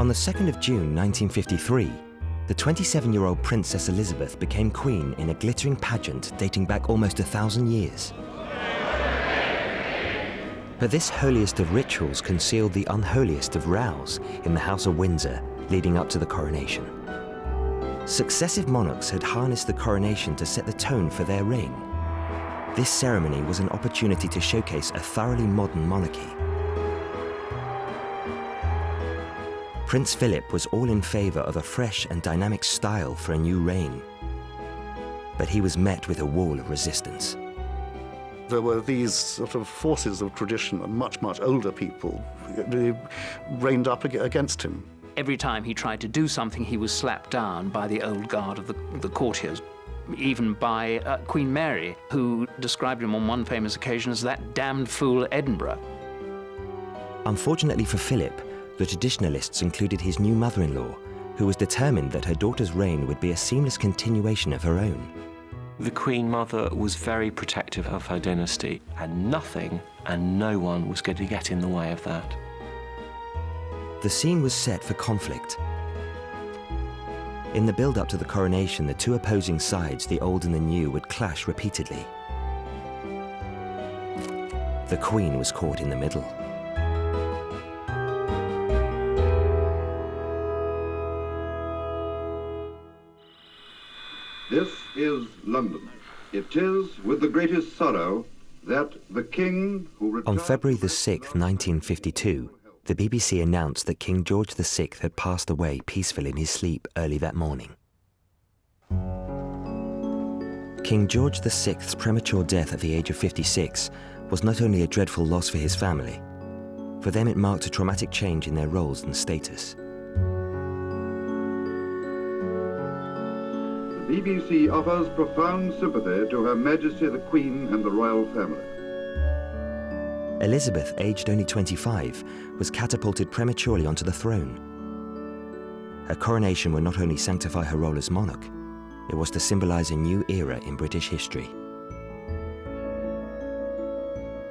On the 2nd of June 1953, the 27-year-old Princess Elizabeth became queen in a glittering pageant dating back almost 1,000 years. But this holiest of rituals concealed the unholiest of rows in the House of Windsor leading up to the coronation. Successive monarchs had harnessed the coronation to set the tone for their reign. This ceremony was an opportunity to showcase a thoroughly modern monarchy. Prince Philip was all in favour of a fresh and dynamic style for a new reign. But he was met with a wall of resistance. There were these sort of forces of tradition, much, much older people, really reined up against him. Every time he tried to do something, he was slapped down by the old guard of the courtiers, even by Queen Mary, who described him on one famous occasion as that damned fool Edinburgh. Unfortunately for Philip, the traditionalists included his new mother-in-law, who was determined that her daughter's reign would be a seamless continuation of her own. The Queen Mother was very protective of her dynasty, and nothing and no one was going to get in the way of that. The scene was set for conflict. In the build-up to the coronation, the two opposing sides, the old and the new, would clash repeatedly. The Queen was caught in the middle. This is London. It is with the greatest sorrow that the King who... On February the 6th, 1952, the BBC announced that King George VI had passed away peacefully in his sleep early that morning. King George VI's premature death at the age of 56 was not only a dreadful loss for his family, for them it marked a traumatic change in their roles and status. The BBC offers profound sympathy to Her Majesty the Queen and the royal family. Elizabeth, aged only 25, was catapulted prematurely onto the throne. Her coronation would not only sanctify her role as monarch, it was to symbolize a new era in British history.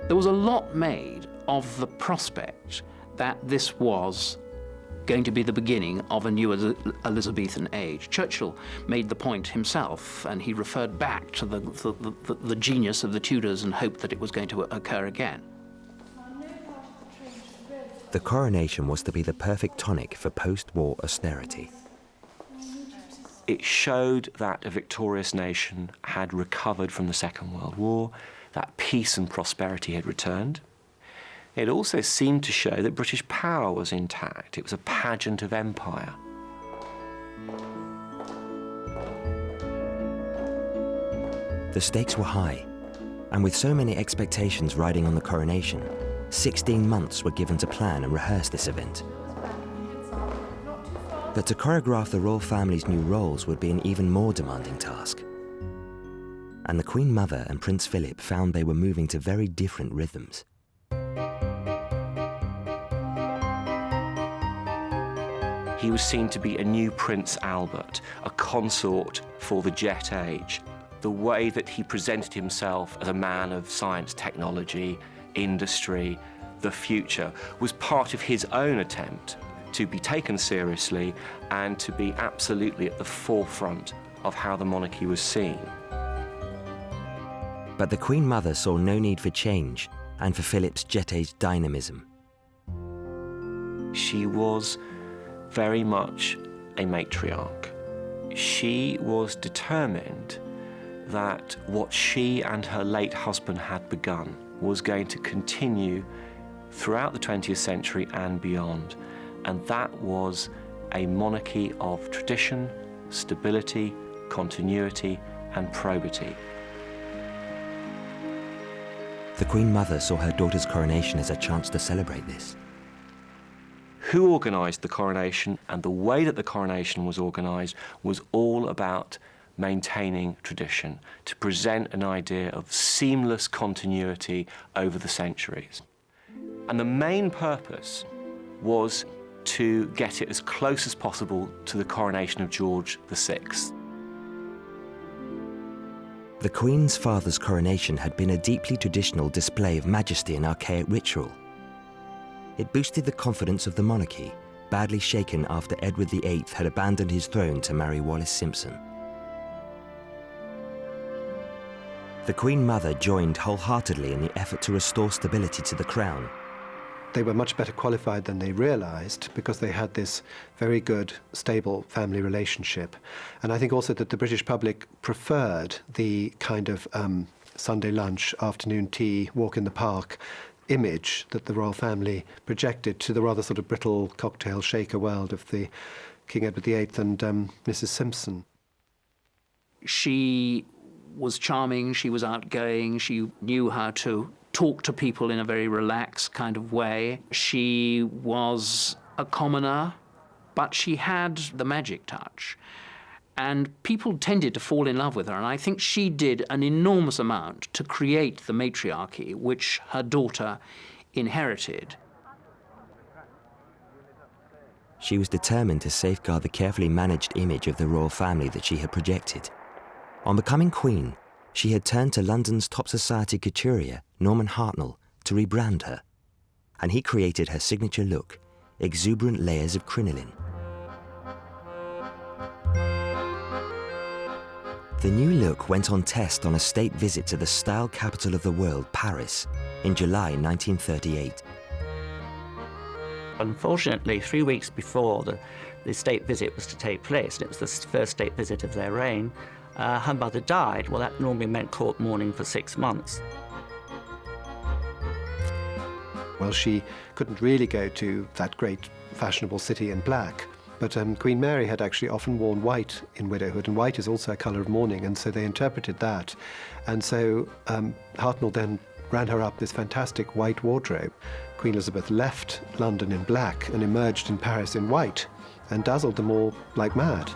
There was a lot made of the prospect that this was going to be the beginning of a new Elizabethan age. Churchill made the point himself, and he referred back to the genius of the Tudors and hoped that it was going to occur again. The coronation was to be the perfect tonic for post-war austerity. It showed that a victorious nation had recovered from the Second World War, that peace and prosperity had returned. It also seemed to show that British power was intact. It was a pageant of empire. The stakes were high, and with so many expectations riding on the coronation, 16 months were given to plan and rehearse this event. But to choreograph the royal family's new roles would be an even more demanding task. And the Queen Mother and Prince Philip found they were moving to very different rhythms. He was seen to be a new Prince Albert, a consort for the jet age. The way that he presented himself as a man of science, technology, industry, the future, was part of his own attempt to be taken seriously and to be absolutely at the forefront of how the monarchy was seen. But the Queen Mother saw no need for change and for Philip's jet-age dynamism. She was very much a matriarch. She was determined that what she and her late husband had begun was going to continue throughout the 20th century and beyond. And that was a monarchy of tradition, stability, continuity, and probity. The Queen Mother saw her daughter's coronation as a chance to celebrate this. Who organised the coronation and the way that the coronation was organised was all about maintaining tradition, to present an idea of seamless continuity over the centuries. And the main purpose was to get it as close as possible to the coronation of George VI. The Queen's father's coronation had been a deeply traditional display of majesty and archaic ritual. It boosted the confidence of the monarchy badly shaken after Edward VIII had abandoned his throne to marry Wallis Simpson. The Queen Mother joined wholeheartedly in the effort to restore stability to the crown. They were much better qualified than they realised because they had this very good, stable family relationship. And I think also that the British public preferred the kind of Sunday lunch, afternoon tea, walk in the park image that the royal family projected to the rather sort of brittle cocktail shaker world of the King Edward VIII and Mrs. Simpson. She was charming, she was outgoing, she knew how to talk to people in a very relaxed kind of way. She was a commoner, but she had the magic touch. And people tended to fall in love with her, and I think she did an enormous amount to create the matriarchy, which her daughter inherited. She was determined to safeguard the carefully managed image of the royal family that she had projected. On becoming queen, she had turned to London's top society couturier, Norman Hartnell, to rebrand her, and he created her signature look, exuberant layers of crinoline. The new look went on test on a state visit to the style capital of the world, Paris, in July 1938. Unfortunately, 3 weeks before the state visit was to take place, and it was the first state visit of their reign, her mother died. Well, that normally meant court mourning for 6 months. Well, she couldn't really go to that great fashionable city in black, but Queen Mary had actually often worn white in widowhood, and white is also a colour of mourning, and so they interpreted that. And so Hartnell then ran her up this fantastic white wardrobe. Queen Elizabeth left London in black and emerged in Paris in white, and dazzled them all like mad.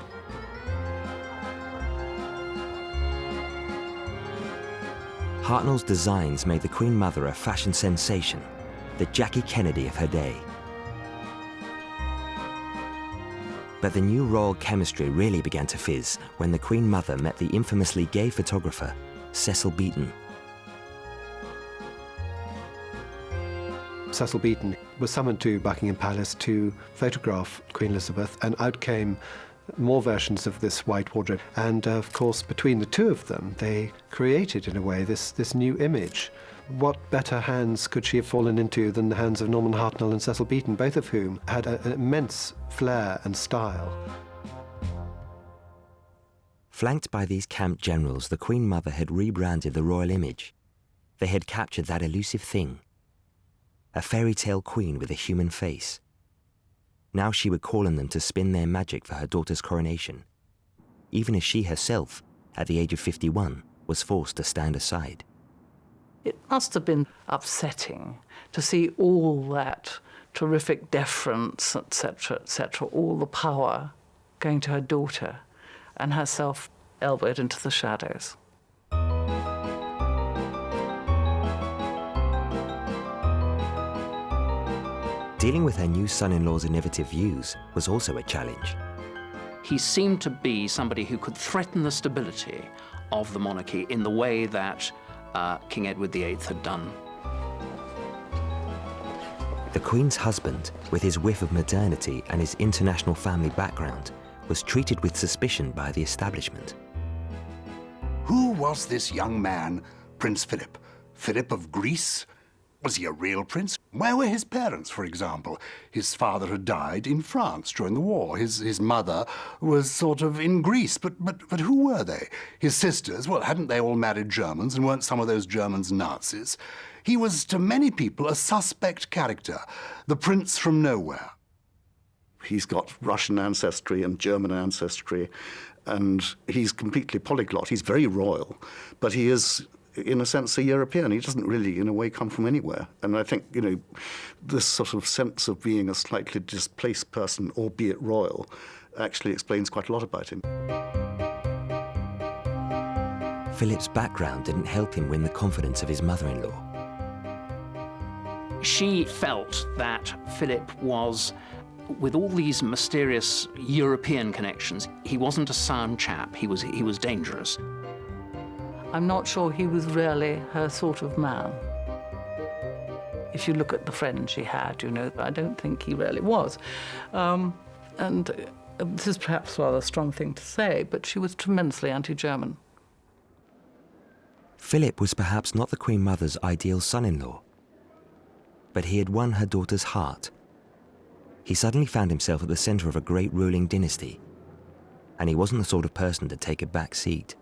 Hartnell's designs made the Queen Mother a fashion sensation, the Jackie Kennedy of her day. But the new royal chemistry really began to fizz when the Queen Mother met the infamously gay photographer, Cecil Beaton. Cecil Beaton was summoned to Buckingham Palace to photograph Queen Elizabeth, and out came more versions of this white wardrobe. And of course, between the two of them, they created, in a way, this new image. What better hands could she have fallen into than the hands of Norman Hartnell and Cecil Beaton, both of whom had an immense flair and style. Flanked by these camp generals, the Queen Mother had rebranded the royal image. They had captured that elusive thing, a fairy tale queen with a human face. Now she would call on them to spin their magic for her daughter's coronation, even as she herself, at the age of 51, was forced to stand aside. It must have been upsetting to see all that terrific deference, etc., all the power going to her daughter and herself elbowed into the shadows. Dealing with her new son-in-law's innovative views was also a challenge. He seemed to be somebody who could threaten the stability of the monarchy in the way that King Edward VIII had done. The Queen's husband, with his whiff of modernity and his international family background, was treated with suspicion by the establishment. Who was this young man, Prince Philip? Philip of Greece? Was he a real prince? Where were his parents, for example? His father had died in France during the war. His mother was sort of in Greece, but who were they? His sisters, well, hadn't they all married Germans, and weren't some of those Germans Nazis? He was, to many people, a suspect character, the prince from nowhere. He's got Russian ancestry and German ancestry, and he's completely polyglot. He's very royal, but he is, in a sense, a European. He doesn't really, in a way, come from anywhere. And I think, this sort of sense of being a slightly displaced person, albeit royal, actually explains quite a lot about him. Philip's background didn't help him win the confidence of his mother-in-law. She felt that Philip was, with all these mysterious European connections, he wasn't a sound chap. He was dangerous. I'm not sure he was really her sort of man. If you look at the friends she had, I don't think he really was. This is perhaps a rather strong thing to say, but she was tremendously anti-German. Philip was perhaps not the Queen Mother's ideal son-in-law, but he had won her daughter's heart. He suddenly found himself at the centre of a great ruling dynasty, and he wasn't the sort of person to take a back seat.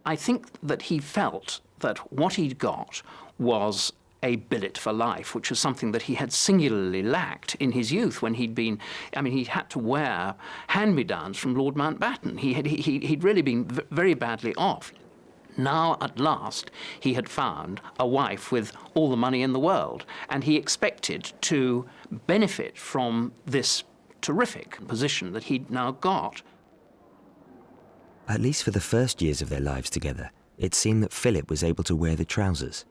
I think that he felt that what he'd got was a billet for life, which was something that he had singularly lacked in his youth when he'd had to wear hand-me-downs from Lord Mountbatten. He'd really been very badly off. Now, at last, he had found a wife with all the money in the world, and he expected to benefit from this terrific position that he'd now got. At least for the first years of their lives together, it seemed that Philip was able to wear the trousers.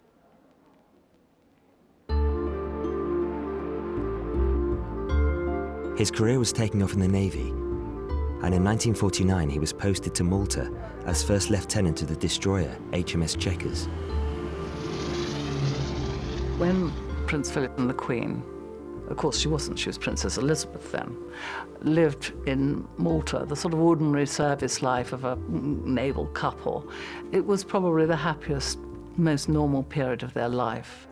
His career was taking off in the Navy, and in 1949 he was posted to Malta as First Lieutenant of the destroyer HMS Chequers. When Prince Philip and the Queen, of course she wasn't, she was Princess Elizabeth then, lived in Malta, the sort of ordinary service life of a naval couple, it was probably the happiest, most normal period of their life.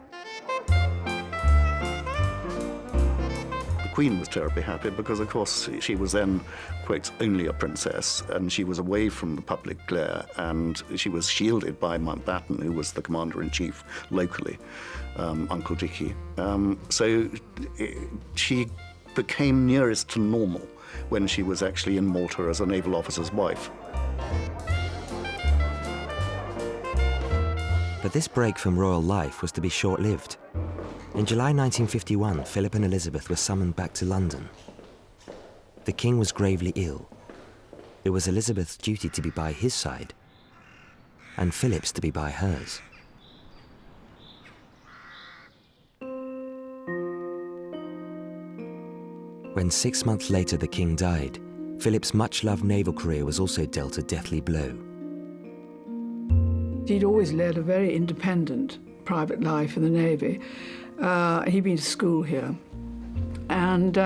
The Queen was terribly happy because, of course, she was then, quote, only a princess, and she was away from the public glare, and she was shielded by Mountbatten, who was the commander-in-chief locally, Uncle Dickie. So she became nearest to normal when she was actually in Malta as a naval officer's wife. But this break from royal life was to be short-lived. In July 1951, Philip and Elizabeth were summoned back to London. The king was gravely ill. It was Elizabeth's duty to be by his side, and Philip's to be by hers. When 6 months later the king died, Philip's much-loved naval career was also dealt a deathly blow. He'd always led a very independent private life in the Navy. He'd been to school here. And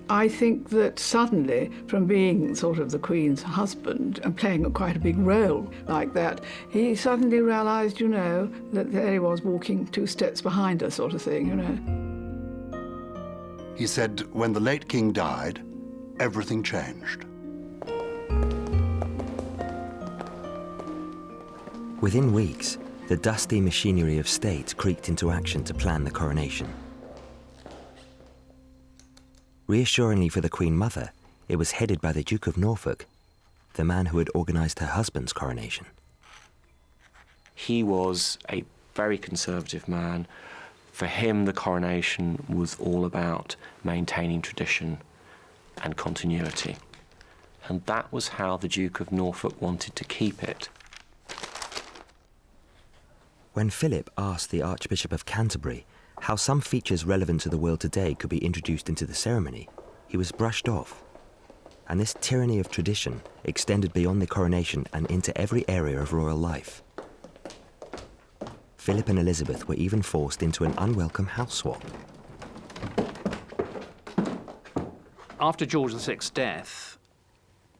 I think that suddenly, from being sort of the Queen's husband and playing quite a big role like that, he suddenly realised, that there he was walking 2 steps behind her sort of thing, He said, when the late king died, everything changed. Within weeks, the dusty machinery of state creaked into action to plan the coronation. Reassuringly for the Queen Mother, it was headed by the Duke of Norfolk, the man who had organised her husband's coronation. He was a very conservative man. For him, the coronation was all about maintaining tradition and continuity. And that was how the Duke of Norfolk wanted to keep it. When Philip asked the Archbishop of Canterbury how some features relevant to the world today could be introduced into the ceremony, he was brushed off. And this tyranny of tradition extended beyond the coronation and into every area of royal life. Philip and Elizabeth were even forced into an unwelcome house swap. After George VI's death,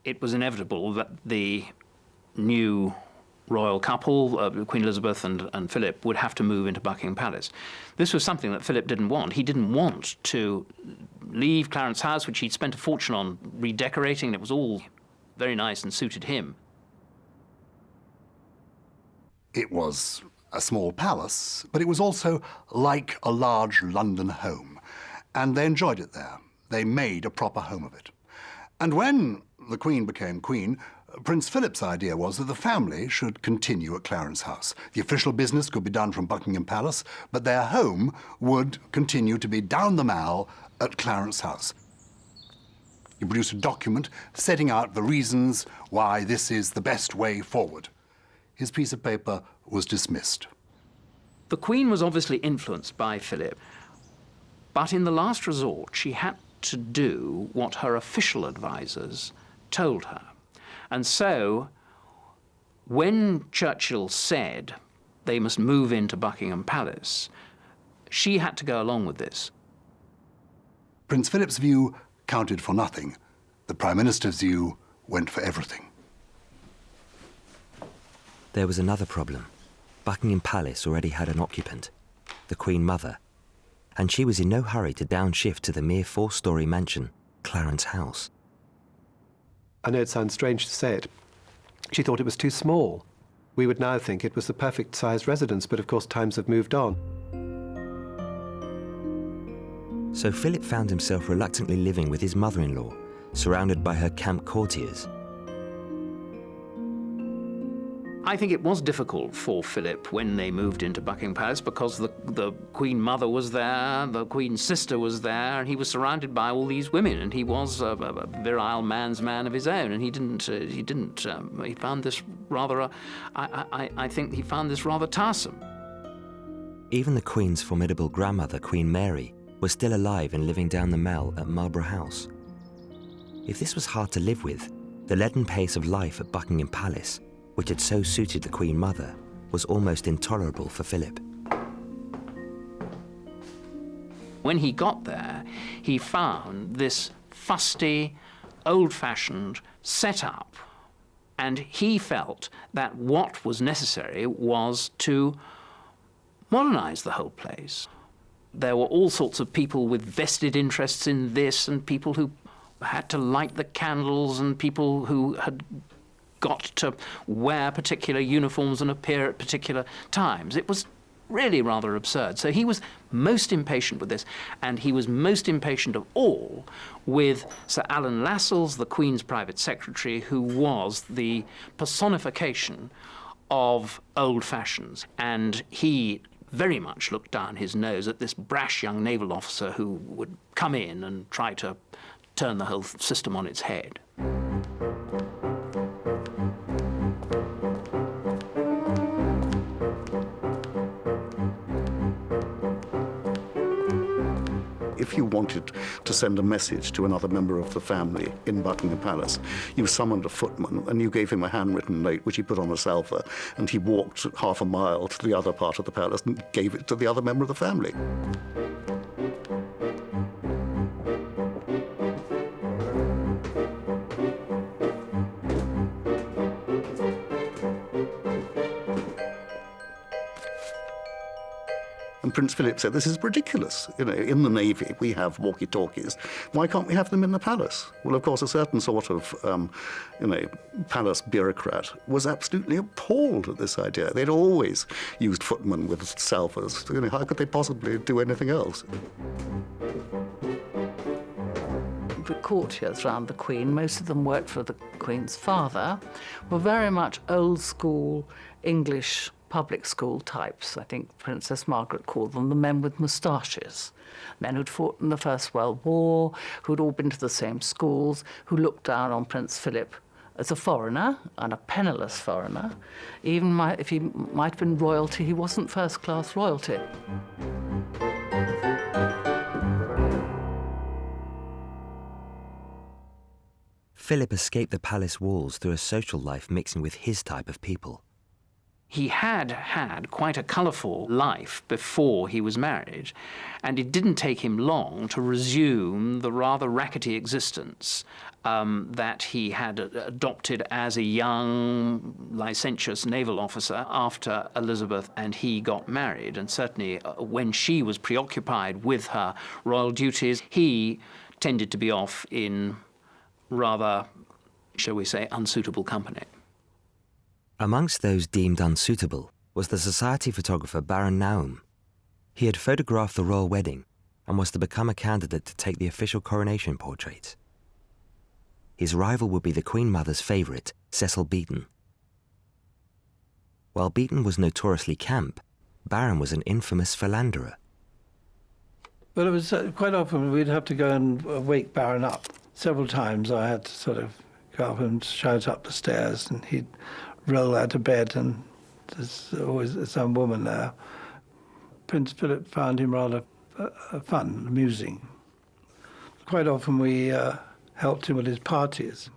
it was inevitable that the new royal couple, Queen Elizabeth and Philip, would have to move into Buckingham Palace. This was something that Philip didn't want. He didn't want to leave Clarence House, which he'd spent a fortune on redecorating. It was all very nice and suited him. It was a small palace, but it was also like a large London home, and they enjoyed it there. They made a proper home of it. And when the Queen became Queen, Prince Philip's idea was that the family should continue at Clarence House. The official business could be done from Buckingham Palace, but their home would continue to be down the Mall at Clarence House. He produced a document setting out the reasons why this is the best way forward. His piece of paper was dismissed. The Queen was obviously influenced by Philip, but in the last resort, she had to do what her official advisors told her. And so, when Churchill said they must move into Buckingham Palace, she had to go along with this. Prince Philip's view counted for nothing. The Prime Minister's view went for everything. There was another problem. Buckingham Palace already had an occupant, the Queen Mother, and she was in no hurry to downshift to the mere 4-storey mansion, Clarence House. I know it sounds strange to say it. She thought it was too small. We would now think it was the perfect sized residence, but of course times have moved on. So Philip found himself reluctantly living with his mother-in-law, surrounded by her camp courtiers. I think it was difficult for Philip when they moved into Buckingham Palace because the Queen Mother was there, the Queen's sister was there, and he was surrounded by all these women, and he was a virile man's man of his own, and he found this rather, I think he found this rather tiresome. Even the Queen's formidable grandmother, Queen Mary, was still alive and living down the Mall at Marlborough House. If this was hard to live with, the leaden pace of life at Buckingham Palace, which had so suited the Queen Mother, was almost intolerable for Philip. When he got there, he found this fusty, old-fashioned setup, and he felt that what was necessary was to modernize the whole place. There were all sorts of people with vested interests in this, and people who had to light the candles, and people who had got to wear particular uniforms and appear at particular times. It was really rather absurd. So he was most impatient with this, and he was most impatient of all with Sir Alan Lascelles, the Queen's private secretary, who was the personification of old fashions. And he very much looked down his nose at this brash young naval officer who would come in and try to turn the whole system on its head. If you wanted to send a message to another member of the family in Buckingham Palace, you summoned a footman and you gave him a handwritten note which he put on a salver, and he walked half a mile to the other part of the palace and gave it to the other member of the family. And Prince Philip said, this is ridiculous. You know, in the Navy, we have walkie-talkies. Why can't we have them in the palace? Well, of course, a certain sort of, palace bureaucrat was absolutely appalled at this idea. They'd always used footmen with salvers. You know, how could they possibly do anything else? The courtiers around the Queen, most of them worked for the Queen's father, were very much old-school English public school types. I think Princess Margaret called them the men with moustaches. Men who'd fought in the First World War, who'd all been to the same schools, who looked down on Prince Philip as a foreigner, and a penniless foreigner. Even if he might have been royalty, he wasn't first-class royalty. Philip escaped the palace walls through a social life mixing with his type of people. He had had quite a colourful life before he was married, and it didn't take him long to resume the rather rackety existence that he had adopted as a young, licentious naval officer after Elizabeth and he got married. And certainly when she was preoccupied with her royal duties, he tended to be off in rather, shall we say, unsuitable company. Amongst those deemed unsuitable was the society photographer Baron Naum. He had photographed the royal wedding and was to become a candidate to take the official coronation portraits. His rival would be the Queen Mother's favourite, Cecil Beaton. While Beaton was notoriously camp, Baron was an infamous philanderer. Well, it was quite often we'd have to go and wake Baron up. Several times I had to sort of go up and shout up the stairs, and he'd roll out of bed, and there's always some woman there. Prince Philip found him rather fun, amusing. Quite often we helped him with his parties.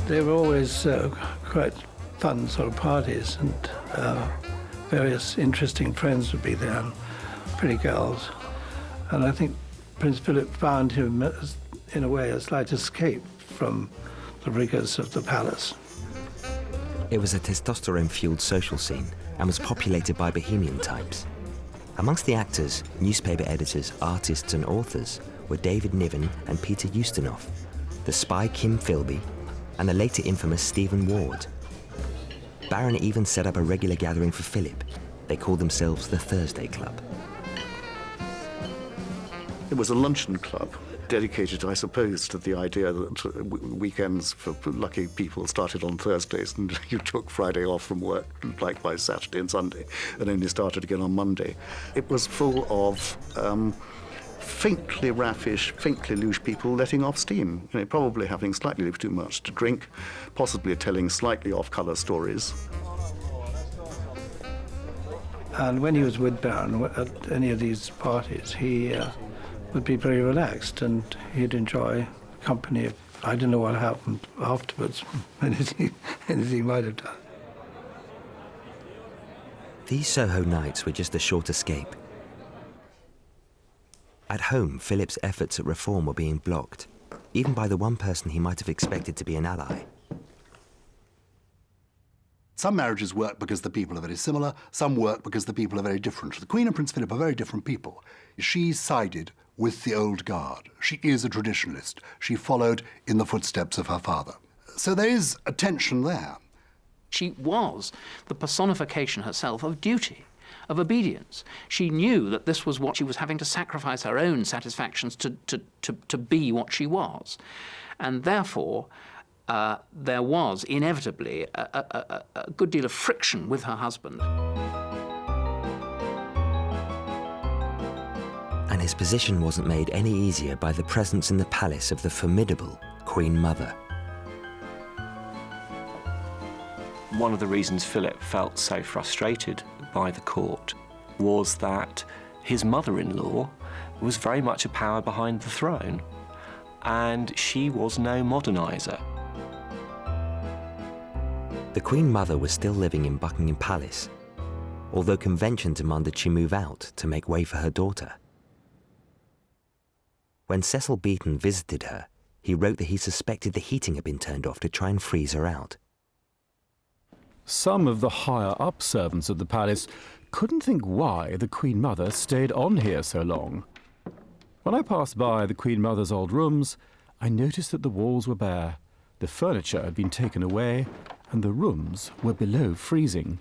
They were always quite fun sort of parties, and various interesting friends would be there, and pretty girls. And I think Prince Philip found him, in a way, a slight escape from the rigours of the palace. It was a testosterone-fueled social scene and was populated by bohemian types. Amongst the actors, newspaper editors, artists and authors were David Niven and Peter Ustinov, the spy Kim Philby, and the later infamous Stephen Ward. Baron even set up a regular gathering for Philip. They called themselves the Thursday Club. It was a luncheon club dedicated, I suppose, to the idea that weekends for lucky people started on Thursdays and you took Friday off from work, likewise Saturday and Sunday, and then you started again on Monday. It was full of faintly raffish, faintly louche people letting off steam, probably having slightly too much to drink, possibly telling slightly off-colour stories. And when he was with Baron at any of these parties, he would be very relaxed, and he'd enjoy company of, I don't know what happened afterwards, anything might have done. These Soho nights were just a short escape. At home, Philip's efforts at reform were being blocked, even by the one person he might have expected to be an ally. Some marriages work because the people are very similar, some work because the people are very different. The Queen and Prince Philip are very different people. She sided with the old guard. She is a traditionalist. She followed in the footsteps of her father. So there is a tension there. She was the personification herself of duty, of obedience. She knew that this was what she was having to sacrifice her own satisfactions to be what she was. And therefore, there was inevitably a good deal of friction with her husband. And his position wasn't made any easier by the presence in the palace of the formidable Queen Mother. One of the reasons Philip felt so frustrated by the court was that his mother-in-law was very much a power behind the throne, and she was no modernizer. The Queen Mother was still living in Buckingham Palace, although convention demanded she move out to make way for her daughter. When Cecil Beaton visited her, he wrote that he suspected the heating had been turned off to try and freeze her out. Some of the higher-up servants at the palace couldn't think why the Queen Mother stayed on here so long. When I passed by the Queen Mother's old rooms, I noticed that the walls were bare, the furniture had been taken away, and the rooms were below freezing.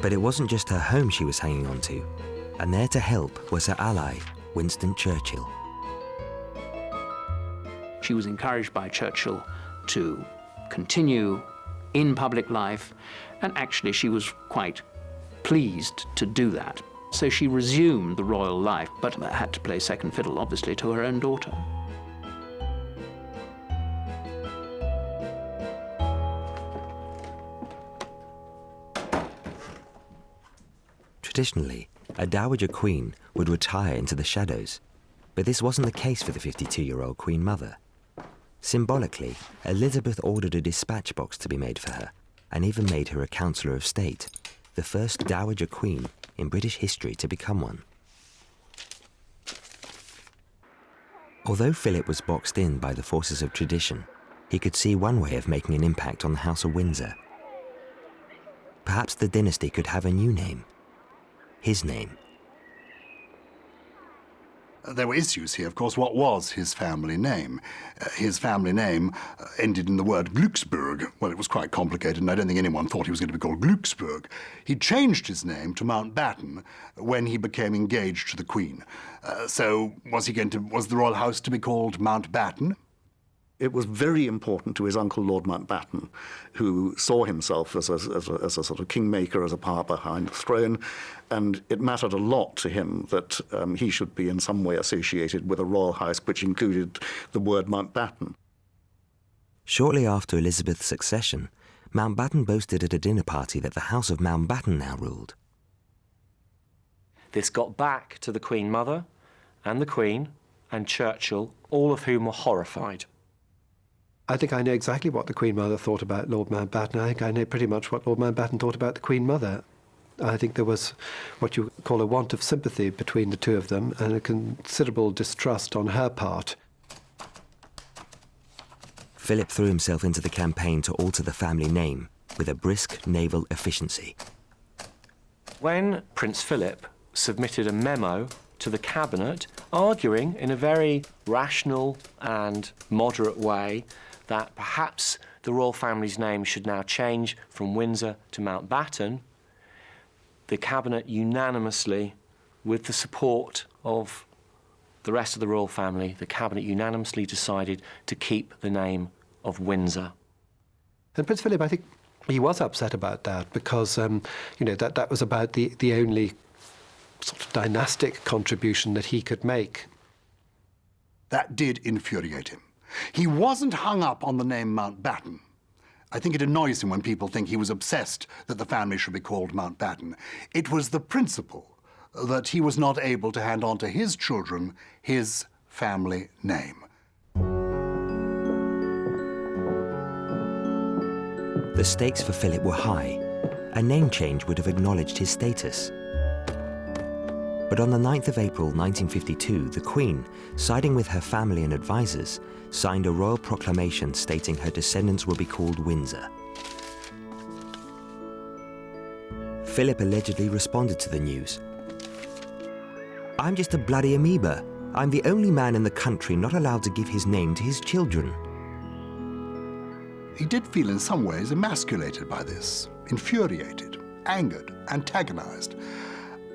But it wasn't just her home she was hanging on to, and there to help was her ally, Winston Churchill. She was encouraged by Churchill to continue in public life, and actually she was quite pleased to do that. So she resumed the royal life, but had to play second fiddle, obviously, to her own daughter. Traditionally, a dowager queen would retire into the shadows, but this wasn't the case for the 52-year-old Queen Mother. Symbolically, Elizabeth ordered a dispatch box to be made for her, and even made her a Councillor of State, the first dowager queen in British history to become one. Although Philip was boxed in by the forces of tradition, he could see one way of making an impact on the House of Windsor. Perhaps the dynasty could have a new name. His name. There were issues here, of course. What was his family name? His family name ended in the word Glücksburg. Well, it was quite complicated, and I don't think anyone thought he was going to be called Glücksburg. He changed his name to Mountbatten when he became engaged to the Queen. So was the royal house to be called Mountbatten? It was very important to his uncle, Lord Mountbatten, who saw himself as a sort of kingmaker, as a power behind the throne, and it mattered a lot to him that he should be in some way associated with a royal house which included the word Mountbatten. Shortly after Elizabeth's succession, Mountbatten boasted at a dinner party that the House of Mountbatten now ruled. This got back to the Queen Mother and the Queen and Churchill, all of whom were horrified. I think I know exactly what the Queen Mother thought about Lord Mountbatten. I think I know pretty much what Lord Mountbatten thought about the Queen Mother. I think there was what you call a want of sympathy between the two of them and a considerable distrust on her part. Philip threw himself into the campaign to alter the family name with a brisk naval efficiency. When Prince Philip submitted a memo to the cabinet arguing in a very rational and moderate way that perhaps the royal family's name should now change from Windsor to Mountbatten, the cabinet unanimously, with the support of the rest of the royal family, the cabinet unanimously decided to keep the name of Windsor. And Prince Philip, I think he was upset about that because, that was about the only sort of dynastic contribution that he could make. That did infuriate him. He wasn't hung up on the name Mountbatten. I think it annoys him when people think he was obsessed that the family should be called Mountbatten. It was the principle that he was not able to hand on to his children his family name. The stakes for Philip were high. A name change would have acknowledged his status. But on the 9th of April 1952, the Queen, siding with her family and advisors, signed a royal proclamation stating her descendants will be called Windsor. Philip allegedly responded to the news. "I'm just a bloody amoeba. I'm the only man in the country not allowed to give his name to his children." He did feel in some ways emasculated by this, infuriated, angered, antagonized.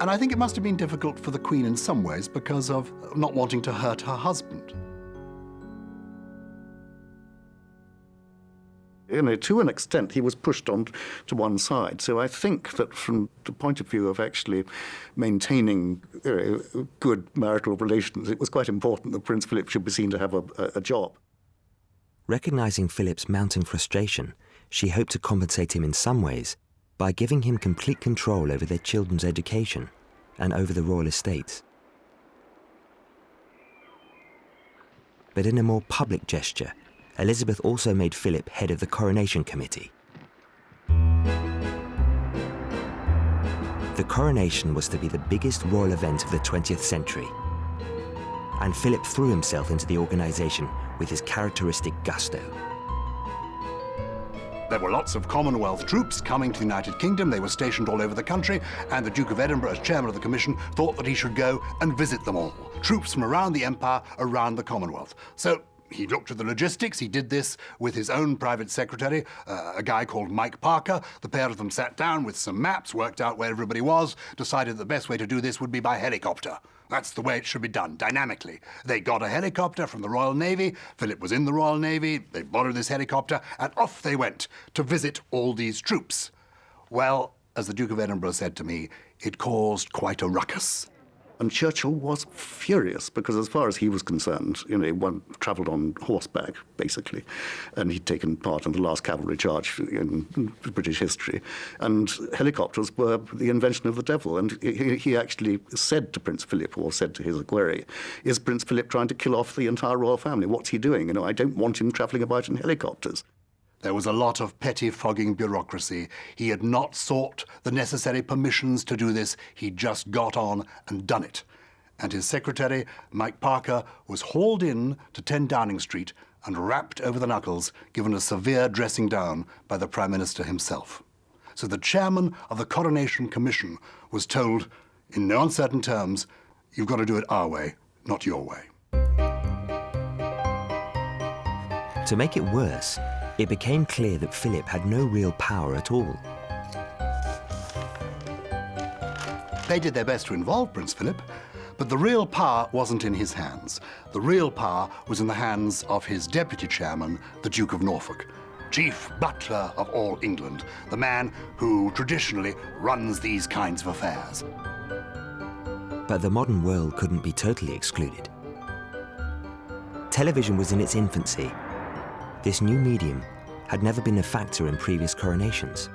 And I think it must have been difficult for the Queen in some ways because of not wanting to hurt her husband. To an extent, he was pushed on to one side. So I think that from the point of view of actually maintaining good marital relations, it was quite important that Prince Philip should be seen to have a job. Recognizing Philip's mounting frustration, she hoped to compensate him in some ways by giving him complete control over their children's education and over the royal estates. But in a more public gesture, Elizabeth also made Philip head of the Coronation Committee. The coronation was to be the biggest royal event of the 20th century, and Philip threw himself into the organisation with his characteristic gusto. There were lots of Commonwealth troops coming to the United Kingdom. They were stationed all over the country, and the Duke of Edinburgh, as chairman of the commission, thought that he should go and visit them all. Troops from around the empire, around the Commonwealth. So he looked at the logistics. He did this with his own private secretary, a guy called Mike Parker. The pair of them sat down with some maps, worked out where everybody was, decided the best way to do this would be by helicopter. That's the way it should be done, dynamically. They got a helicopter from the Royal Navy. Philip was in the Royal Navy. They borrowed this helicopter, and off they went to visit all these troops. Well, as the Duke of Edinburgh said to me, it caused quite a ruckus. And Churchill was furious because, as far as he was concerned, one travelled on horseback, basically, and he'd taken part in the last cavalry charge in British history. And helicopters were the invention of the devil. And he actually said to Prince Philip, or said to his equerry, "Is Prince Philip trying to kill off the entire royal family? What's he doing? I don't want him travelling about in helicopters." There was a lot of pettifogging bureaucracy. He had not sought the necessary permissions to do this. He'd just got on and done it. And his secretary, Mike Parker, was hauled in to 10 Downing Street and rapped over the knuckles, given a severe dressing down by the Prime Minister himself. So the chairman of the Coronation Commission was told, in no uncertain terms, "You've got to do it our way, not your way." To make it worse, it became clear that Philip had no real power at all. They did their best to involve Prince Philip, but the real power wasn't in his hands. The real power was in the hands of his deputy chairman, the Duke of Norfolk, chief butler of all England, the man who traditionally runs these kinds of affairs. But the modern world couldn't be totally excluded. Television was in its infancy. This new medium had never been a factor in previous coronations.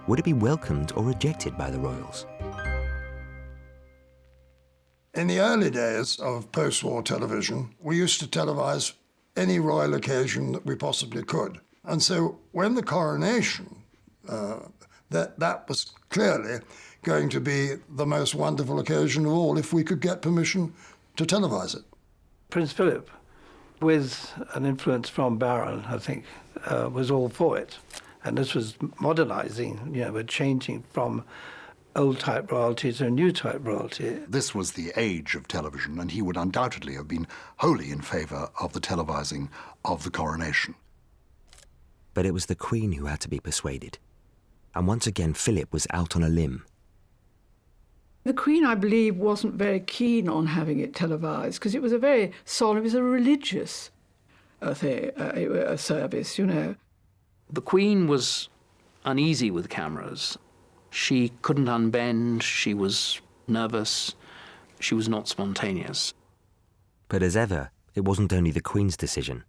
Would it be welcomed or rejected by the royals? In the early days of post-war television, we used to televise any royal occasion that we possibly could. And so when the coronation, that was clearly going to be the most wonderful occasion of all if we could get permission to televise it. Prince Philip, with an influence from Baron, I think, was all for it. And this was modernising, we're changing from old-type royalty to new-type royalty. This was the age of television, and he would undoubtedly have been wholly in favour of the televising of the coronation. But it was the Queen who had to be persuaded. And once again, Philip was out on a limb. The Queen, I believe, wasn't very keen on having it televised because it was a very solemn, it was a religious a service, The Queen was uneasy with cameras. She couldn't unbend, she was nervous, she was not spontaneous. But as ever, it wasn't only the Queen's decision.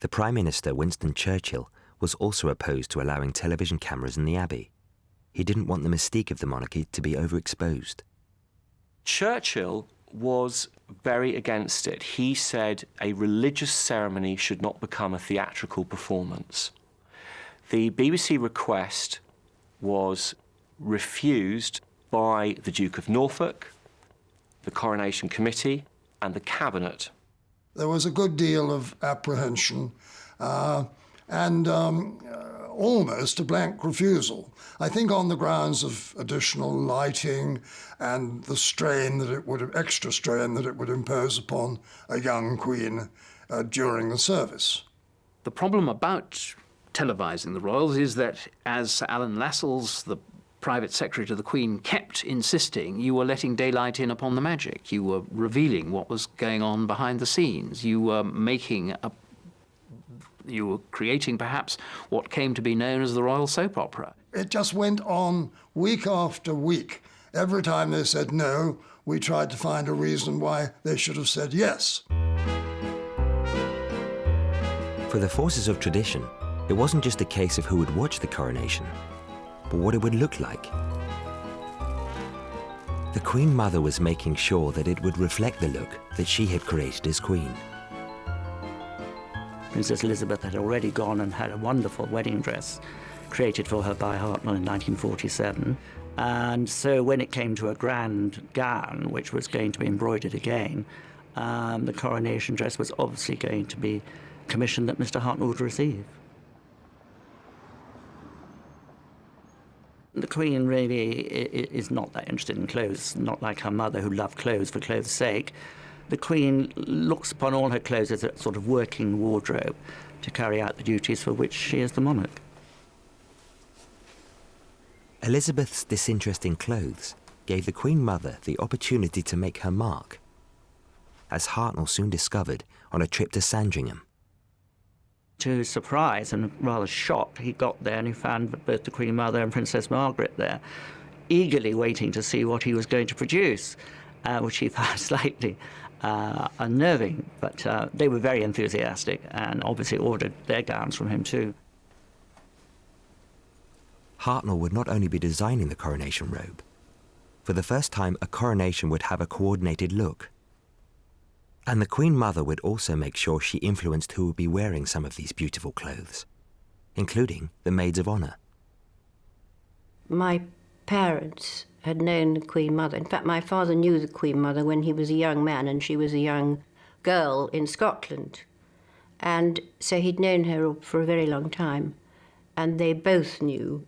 The Prime Minister, Winston Churchill, was also opposed to allowing television cameras in the Abbey. He didn't want the mystique of the monarchy to be overexposed. Churchill was very against it. He said a religious ceremony should not become a theatrical performance. The BBC request was refused by the Duke of Norfolk, the Coronation Committee, and the Cabinet. There was a good deal of apprehension and almost a blank refusal. I think on the grounds of additional lighting and the extra strain that it would impose upon a young queen during the service. The problem about televising the royals is that, as Sir Alan Lascelles, the private secretary to the Queen, kept insisting, you were letting daylight in upon the magic. You were revealing what was going on behind the scenes. You were creating perhaps what came to be known as the royal soap opera. It just went on week after week. Every time they said no, we tried to find a reason why they should have said yes. For the forces of tradition, it wasn't just a case of who would watch the coronation, but what it would look like. The Queen Mother was making sure that it would reflect the look that she had created as Queen. Princess Elizabeth had already gone and had a wonderful wedding dress created for her by Hartnell in 1947. And so when it came to a grand gown, which was going to be embroidered again, the coronation dress was obviously going to be commissioned that Mr. Hartnell would receive. The Queen really is not that interested in clothes, not like her mother who loved clothes for clothes' sake. The Queen looks upon all her clothes as a sort of working wardrobe to carry out the duties for which she is the monarch. Elizabeth's disinterest in clothes gave the Queen Mother the opportunity to make her mark, as Hartnell soon discovered on a trip to Sandringham. To his surprise and rather shock, he got there and he found both the Queen Mother and Princess Margaret there, eagerly waiting to see what he was going to produce, which he found slightly unnerving. But they were very enthusiastic and obviously ordered their gowns from him too. Hartnell would not only be designing the coronation robe. For the first time, a coronation would have a coordinated look. And the Queen Mother would also make sure she influenced who would be wearing some of these beautiful clothes, including the Maids of Honour. My parents had known the Queen Mother. In fact, my father knew the Queen Mother when he was a young man and she was a young girl in Scotland. And so he'd known her for a very long time. And they both knew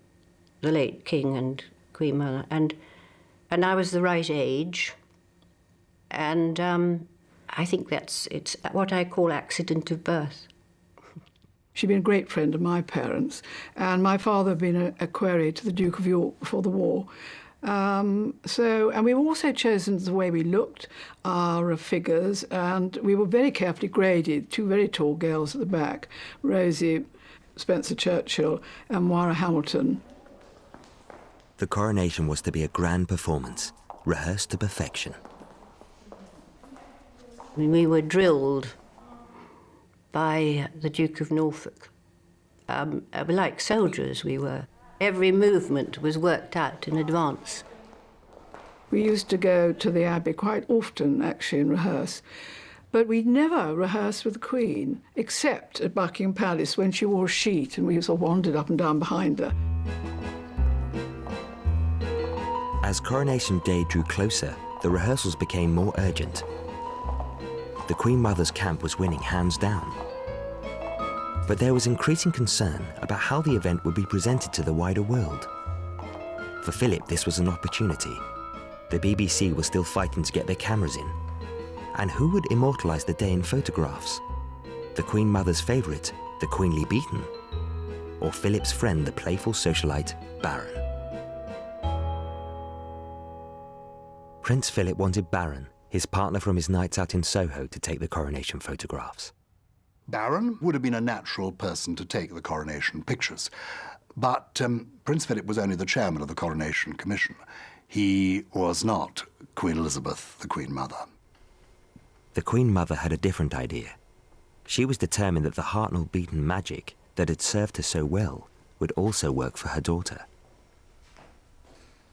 the late King and Queen Mother. And I was the right age. And I think it's what I call accident of birth. She'd been a great friend of my parents, and my father had been a equerry to the Duke of York before the war. And we were also chosen the way we looked, our figures, and we were very carefully graded. Two very tall girls at the back, Rosie Spencer Churchill and Moira Hamilton. The coronation was to be a grand performance, rehearsed to perfection. We were drilled by the Duke of Norfolk. Like soldiers we were. Every movement was worked out in advance. We used to go to the Abbey quite often, actually, and rehearse. But we never rehearsed with the Queen, except at Buckingham Palace when she wore a sheet and we sort of wandered up and down behind her. As Coronation Day drew closer, the rehearsals became more urgent. The Queen Mother's camp was winning hands down. But there was increasing concern about how the event would be presented to the wider world. For Philip, this was an opportunity. The BBC was still fighting to get their cameras in. And who would immortalise the day in photographs? The Queen Mother's favourite, the queenly beaten? Or Philip's friend, the playful socialite, Baron? Prince Philip wanted Baron, his partner from his nights out in Soho, to take the coronation photographs. Baron would have been a natural person to take the coronation pictures. But Prince Philip was only the chairman of the Coronation Commission. He was not Queen Elizabeth, the Queen Mother. The Queen Mother had a different idea. She was determined that the Hartnell-Beaton magic that had served her so well would also work for her daughter.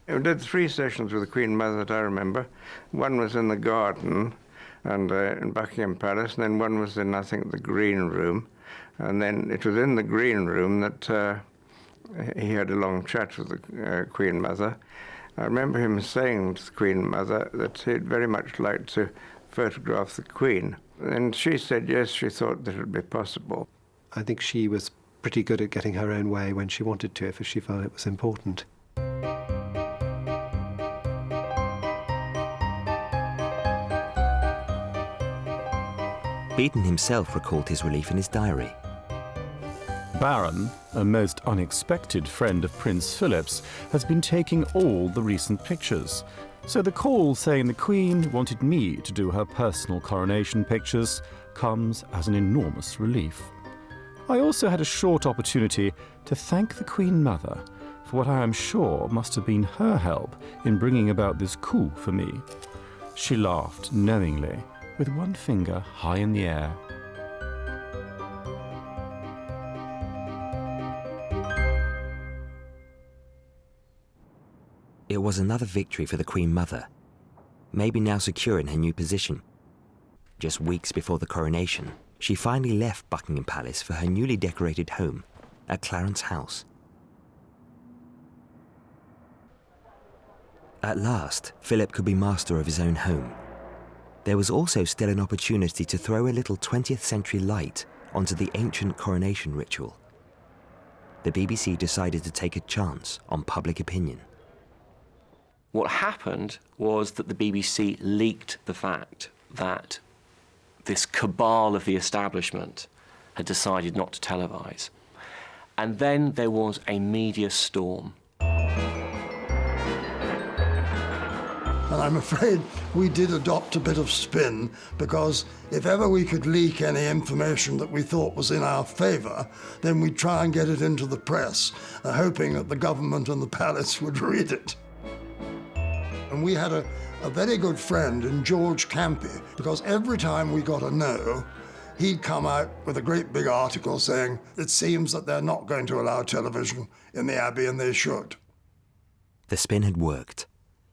We did 3 sessions with the Queen Mother that I remember. One was in the garden and in Buckingham Palace, and then one was in, I think, the Green Room. And then it was in the Green Room that he had a long chat with the Queen Mother. I remember him saying to the Queen Mother that he'd very much like to photograph the Queen. And she said yes, she thought that it would be possible. I think she was pretty good at getting her own way when she wanted to, if she felt it was important. Beaton himself recalled his relief in his diary. Baron, a most unexpected friend of Prince Philip's, has been taking all the recent pictures. So the call saying the Queen wanted me to do her personal coronation pictures comes as an enormous relief. I also had a short opportunity to thank the Queen Mother for what I am sure must have been her help in bringing about this coup for me. She laughed knowingly, with one finger high in the air. It was another victory for the Queen Mother, maybe now secure in her new position. Just weeks before the coronation, she finally left Buckingham Palace for her newly decorated home at Clarence House. At last, Philip could be master of his own home. There was also still an opportunity to throw a little 20th century light onto the ancient coronation ritual. The BBC decided to take a chance on public opinion. What happened was that the BBC leaked the fact that this cabal of the establishment had decided not to televise. And then there was a media storm. And I'm afraid we did adopt a bit of spin, because if ever we could leak any information that we thought was in our favour, then we'd try and get it into the press, hoping that the government and the palace would read it. And we had a very good friend in George Campy, because every time we got a no, he'd come out with a great big article saying, it seems that they're not going to allow television in the Abbey, and they should. The spin had worked.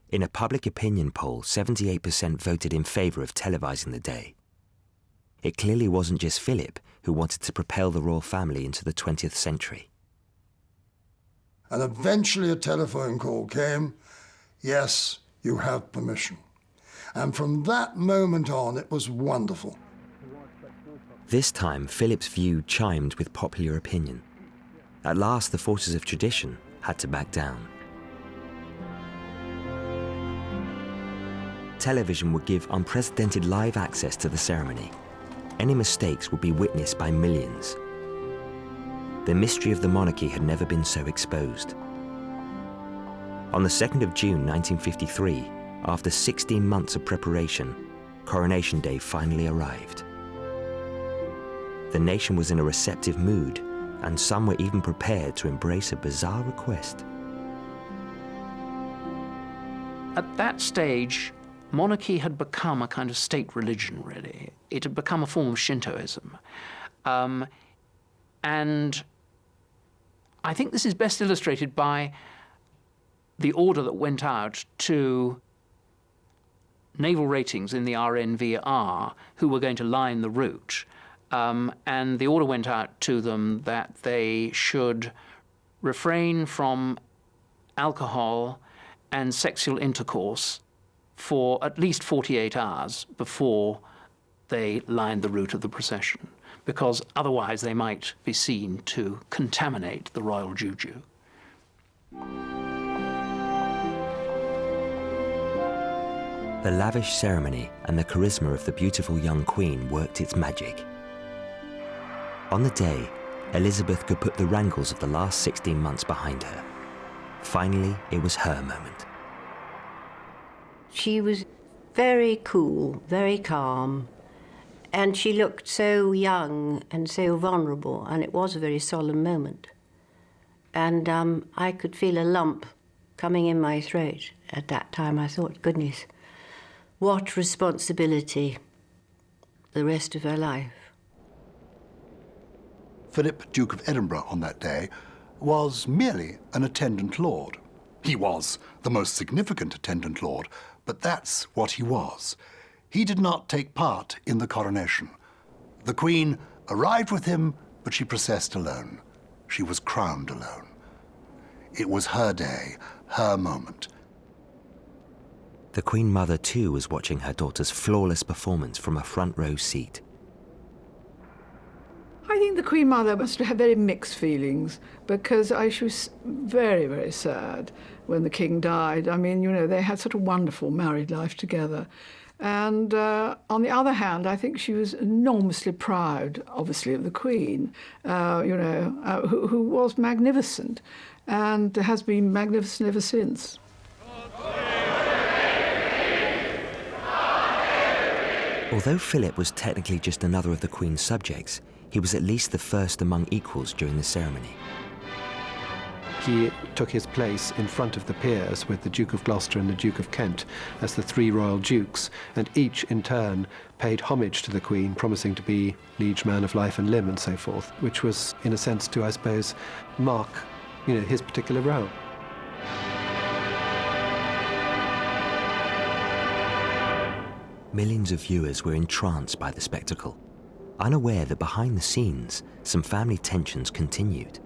In a public opinion poll, 78% voted in favour of televising the day. It clearly wasn't just Philip who wanted to propel the royal family into the 20th century. And eventually a telephone call came, yes, you have permission. And from that moment on, it was wonderful. This time, Philip's view chimed with popular opinion. At last, the forces of tradition had to back down. Television would give unprecedented live access to the ceremony. Any mistakes would be witnessed by millions. The mystery of the monarchy had never been so exposed. On the 2nd of June 1953, after 16 months of preparation, Coronation Day finally arrived. The nation was in a receptive mood, and some were even prepared to embrace a bizarre request. At that stage, monarchy had become a kind of state religion, really. It had become a form of Shintoism. And I think this is best illustrated by the order that went out to naval ratings in the RNVR who were going to line the route, and the order went out to them that they should refrain from alcohol and sexual intercourse for at least 48 hours before they lined the route of the procession, because otherwise they might be seen to contaminate the royal juju. The lavish ceremony and the charisma of the beautiful young queen worked its magic. On the day, Elizabeth could put the wrangles of the last 16 months behind her. Finally, it was her moment. She was very cool, very calm, and she looked so young and so vulnerable, and it was a very solemn moment. And I could feel a lump coming in my throat at that time. I thought, goodness, what responsibility the rest of her life. Philip, Duke of Edinburgh on that day, was merely an attendant lord. He was the most significant attendant lord, but that's what he was. He did not take part in the coronation. The Queen arrived with him, but she processed alone. She was crowned alone. It was her day, her moment. The Queen Mother too was watching her daughter's flawless performance from a front row seat. I think the Queen Mother must have very mixed feelings, because she was very, very sad when the King died. I mean, you know, they had such a wonderful married life together. And on the other hand, I think she was enormously proud, obviously, of the Queen, who was magnificent and has been magnificent ever since. Although Philip was technically just another of the Queen's subjects, he was at least the first among equals during the ceremony. He took his place in front of the peers with the Duke of Gloucester and the Duke of Kent as the three royal dukes, and each in turn paid homage to the Queen, promising to be liege man of life and limb and so forth, which was, in a sense, to, I suppose, mark, his particular role. Millions of viewers were entranced by the spectacle, unaware that behind the scenes, some family tensions continued.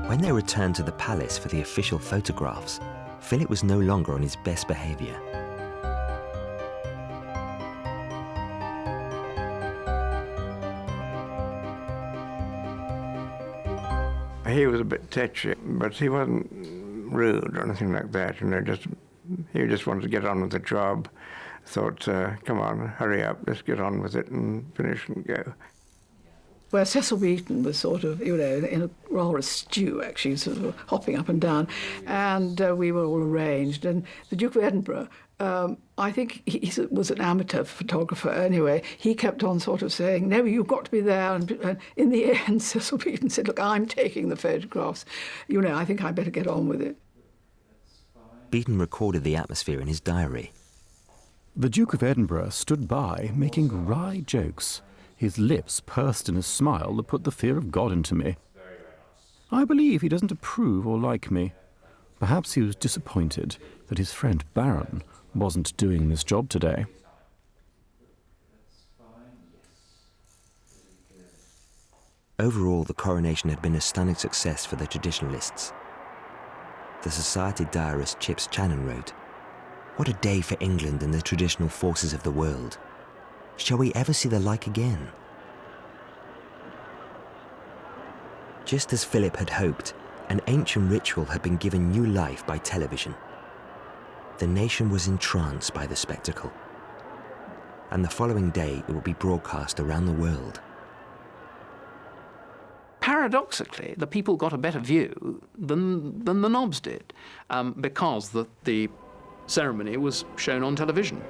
When they returned to the palace for the official photographs, Philip was no longer on his best behavior. He was a bit tetchy, but he wasn't rude or anything like that. He just wanted to get on with the job. Thought, come on, hurry up, let's get on with it and finish and go. Where Cecil Beaton was sort of, in a rather a stew, actually, sort of hopping up and down, and we were all arranged. And the Duke of Edinburgh, I think he was an amateur photographer anyway. He kept on sort of saying, no, you've got to be there. And in the end, Cecil Beaton said, look, I'm taking the photographs. I think I better get on with it. Beaton recorded the atmosphere in his diary. The Duke of Edinburgh stood by, making wry jokes. His lips pursed in a smile that put the fear of God into me. I believe he doesn't approve or like me. Perhaps he was disappointed that his friend Baron wasn't doing this job today. Overall, the coronation had been a stunning success for the traditionalists. The Society diarist Chips Channon wrote, "What a day for England and the traditional forces of the world. Shall we ever see the like again?" Just as Philip had hoped, an ancient ritual had been given new life by television. The nation was entranced by the spectacle, and the following day it would be broadcast around the world. Paradoxically, the people got a better view than the knobs did, because the ceremony was shown on television.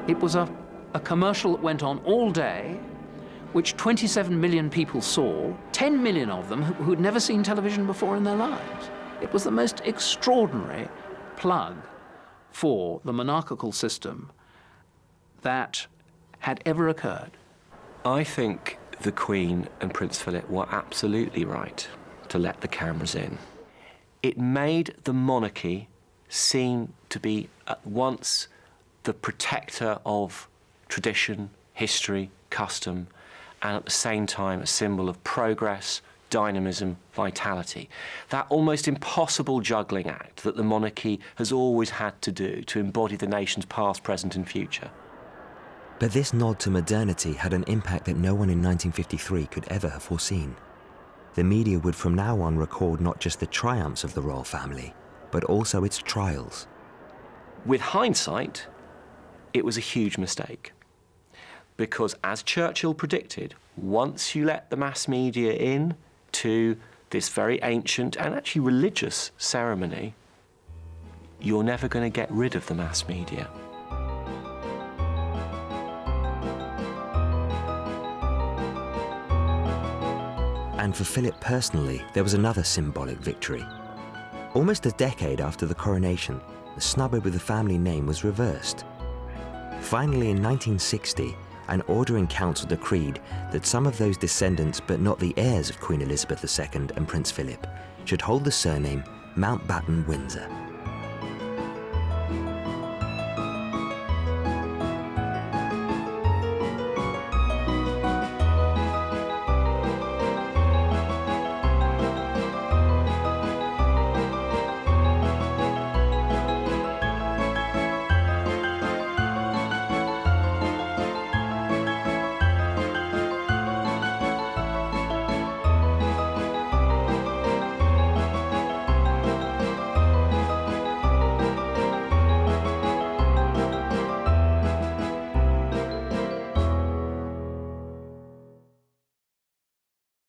It was a commercial that went on all day, which 27 million people saw, 10 million of them who had never seen television before in their lives. It was the most extraordinary plug for the monarchical system that had ever occurred. I think the Queen and Prince Philip were absolutely right to let the cameras in. It made the monarchy seem to be at once the protector of tradition, history, custom, and at the same time a symbol of progress, dynamism, vitality. That almost impossible juggling act that the monarchy has always had to do to embody the nation's past, present and future. But this nod to modernity had an impact that no one in 1953 could ever have foreseen. The media would from now on record not just the triumphs of the royal family, but also its trials. With hindsight, it was a huge mistake. Because as Churchill predicted, once you let the mass media in to this very ancient and actually religious ceremony, you're never going to get rid of the mass media. And for Philip personally, there was another symbolic victory. Almost a decade after the coronation, the snubber with the family name was reversed. Finally, in 1960, an order in council decreed that some of those descendants, but not the heirs of Queen Elizabeth II and Prince Philip, should hold the surname Mountbatten Windsor.